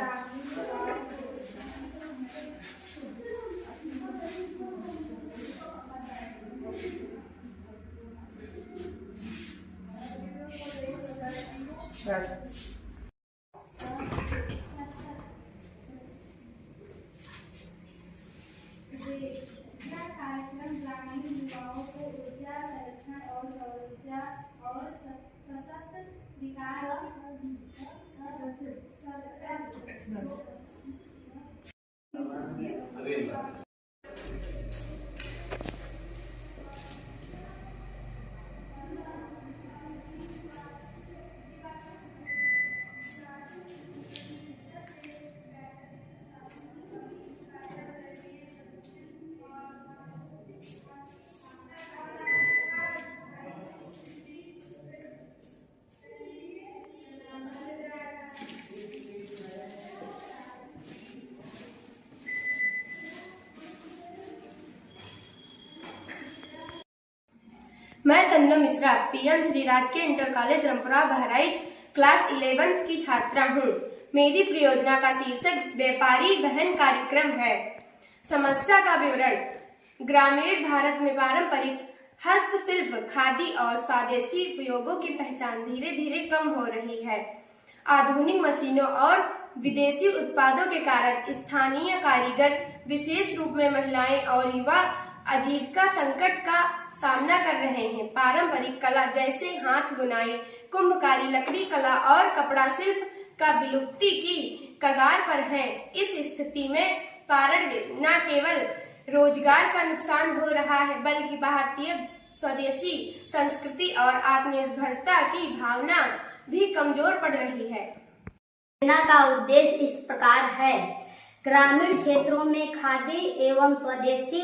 यह कार्यक्रम ग्रामीण युवाओं को ऊर्जा संरक्षण और सौर और सशक्त विकास मैं तन्नू मिश्रा पीएम श्री राजकीय inter college Rampura Bahraich class 11th की छात्रा हूँ। मेरी परियोजना का शीर्षक व्यापारी बहन कार्यक्रम है। समस्या का विवरण। ग्रामीण भारत में पारंपरिक हस्तशिल्प, खादी और स्वदेशी उपयोगों की पहचान धीरे धीरे कम हो रही है। आधुनिक मशीनों और विदेशी उत्पादों के कारण स्थानीय कारीगर, विशेष रूप में महिलाएं और युवा आजीविका संकट का सामना कर रहे हैं। पारंपरिक कला जैसे हाथ बुनाई, कुम्भकारी, लकड़ी कला और कपड़ा शिल्प का विलुप्ति की कगार पर है। इस स्थिति में कारण न केवल रोजगार का नुकसान हो रहा है, बल्कि भारतीय स्वदेशी संस्कृति और आत्मनिर्भरता की भावना भी कमजोर पड़ रही है। योजना का उद्देश्य इस प्रकार है। ग्रामीण क्षेत्रों में खादी एवं स्वदेशी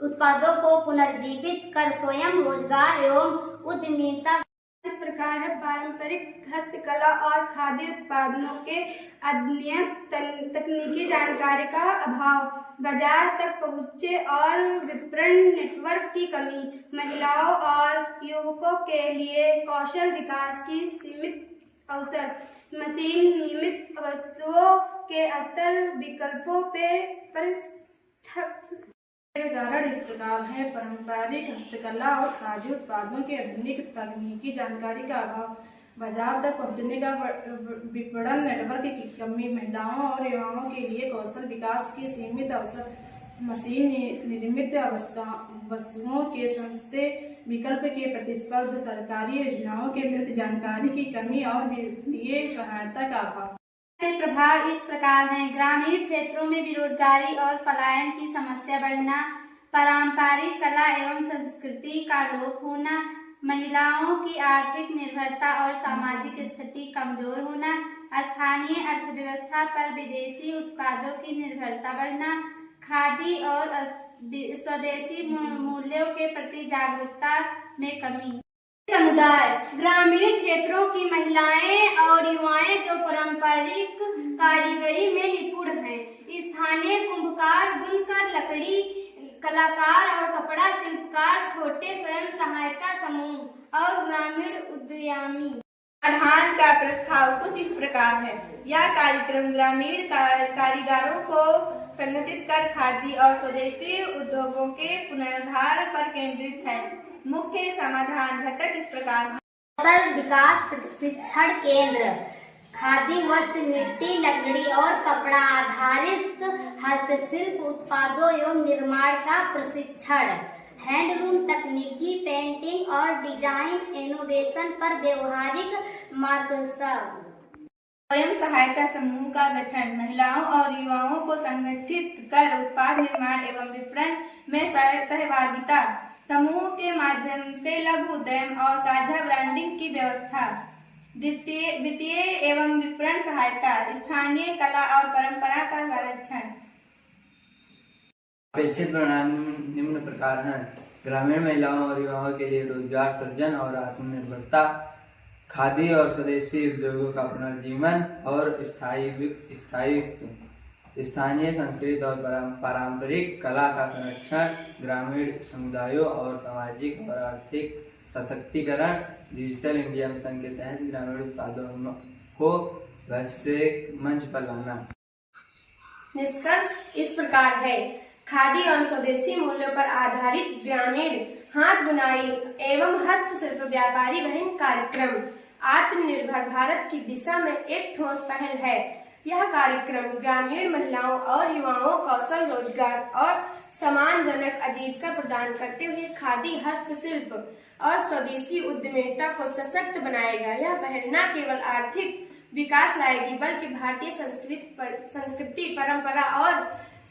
उत्पादों को पुनर्जीवित कर स्वयं रोजगार एवं उद्यमिता। इस प्रकार है। पारंपरिक हस्तकला और खादी उत्पादों के अध्ययन, तकनीकी जानकारी का अभाव, बाजार तक पहुँचे और विपणन नेटवर्क की कमी, महिलाओं और युवकों के लिए कौशल विकास की सीमित अवसर, मशीन निर्मित वस्तुओं के स्तर, विकल्पों पर कारण इस प्रकार है। पारंपरिक हस्तकला और खादी उत्पादों के आधुनिक तकनीकी जानकारी का अभाव, बाजार तक पहुंचने का विपणन नेटवर्क की कमी, महिलाओं और युवाओं के लिए कौशल विकास के सीमित अवसर, मशीन निर्मित वस्तुओं के सस्ते विकल्प के प्रतिस्पर्धा, सरकारी योजनाओं के प्रति जानकारी की कमी और वित्तीय सहायता का अभाव। प्रभाव इस प्रकार हैं। ग्रामीण क्षेत्रों में बेरोजगारी और पलायन की समस्या बढ़ना, पारंपरिक कला एवं संस्कृति का लोप होना, महिलाओं की आर्थिक निर्भरता और सामाजिक स्थिति कमजोर होना, स्थानीय अर्थव्यवस्था पर विदेशी उत्पादों की निर्भरता बढ़ना, खादी और स्वदेशी मूल्यों के प्रति जागरूकता में कमी। समुदाय। ग्रामीण क्षेत्रों की महिलाएं और युवाएं जो पारंपरिक कारीगरी में निपुण हैं, स्थानीय कुम्भकार, बुनकर, लकड़ी कलाकार और कपड़ा शिल्पकार, छोटे स्वयं सहायता समूह और ग्रामीण उद्यमी। समाधान का प्रस्ताव कुछ इस प्रकार है। यह कार्यक्रम ग्रामीण कारीगरों को संगठित कर खादी और स्वदेशी उद्योगों के पुनरुद्धार पर केंद्रित है। मुख्य समाधान घटक इस प्रकार है। कौशल विकास प्रशिक्षण केंद्र, खादी वस्त्र, मिट्टी, लकड़ी और कपड़ा आधारित हस्तशिल्प उत्पादों एवं निर्माण का प्रशिक्षण, हैंडलूम तकनीकी, पेंटिंग और डिजाइन इनोवेशन पर व्यवहारिक मार्गदर्शन। स्वयं सहायता समूह का गठन, महिलाओं और युवाओं को संगठित कर उत्पाद निर्माण एवं विपणन में सहभागिता, समूह के माध्यम से लघु उद्यम और साझा ब्रांडिंग की व्यवस्था, वित्तीय एवं विपणन सहायता, स्थानीय कला और परंपरा का संरक्षण। अपेक्षित परिणाम निम्न प्रकार हैं। ग्रामीण महिलाओं और युवाओं के लिए रोजगार सृजन और आत्मनिर्भरता, खादी और स्वदेशी उद्योगों का पुनर्जीवन और स्थायित्व, स्थानीय संस्कृति और पारंपरिक कला का संरक्षण, ग्रामीण समुदायों और सामाजिक और आर्थिक सशक्तिकरण, डिजिटल इंडिया मिशन के तहत ग्रामीण उत्पादों को वैश्विक मंच पर लाना। निष्कर्ष इस प्रकार है। खादी और स्वदेशी मूल्यों पर आधारित ग्रामीण हाथ बुनाई एवं हस्तशिल्प व्यापारी बहन कार्यक्रम आत्मनिर्भर भारत की दिशा में एक ठोस पहल है। यह कार्यक्रम ग्रामीण महिलाओं और युवाओं को कौशल रोजगार और सम्मानजनक आजीविका प्रदान करते हुए खादी हस्तशिल्प और स्वदेशी उद्यमिता को सशक्त बनाएगा। यह पहल न केवल आर्थिक विकास लाएगी बल्कि भारतीय संस्कृति परंपरा और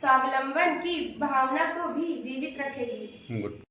स्वावलंबन की भावना को भी जीवित रखेगी।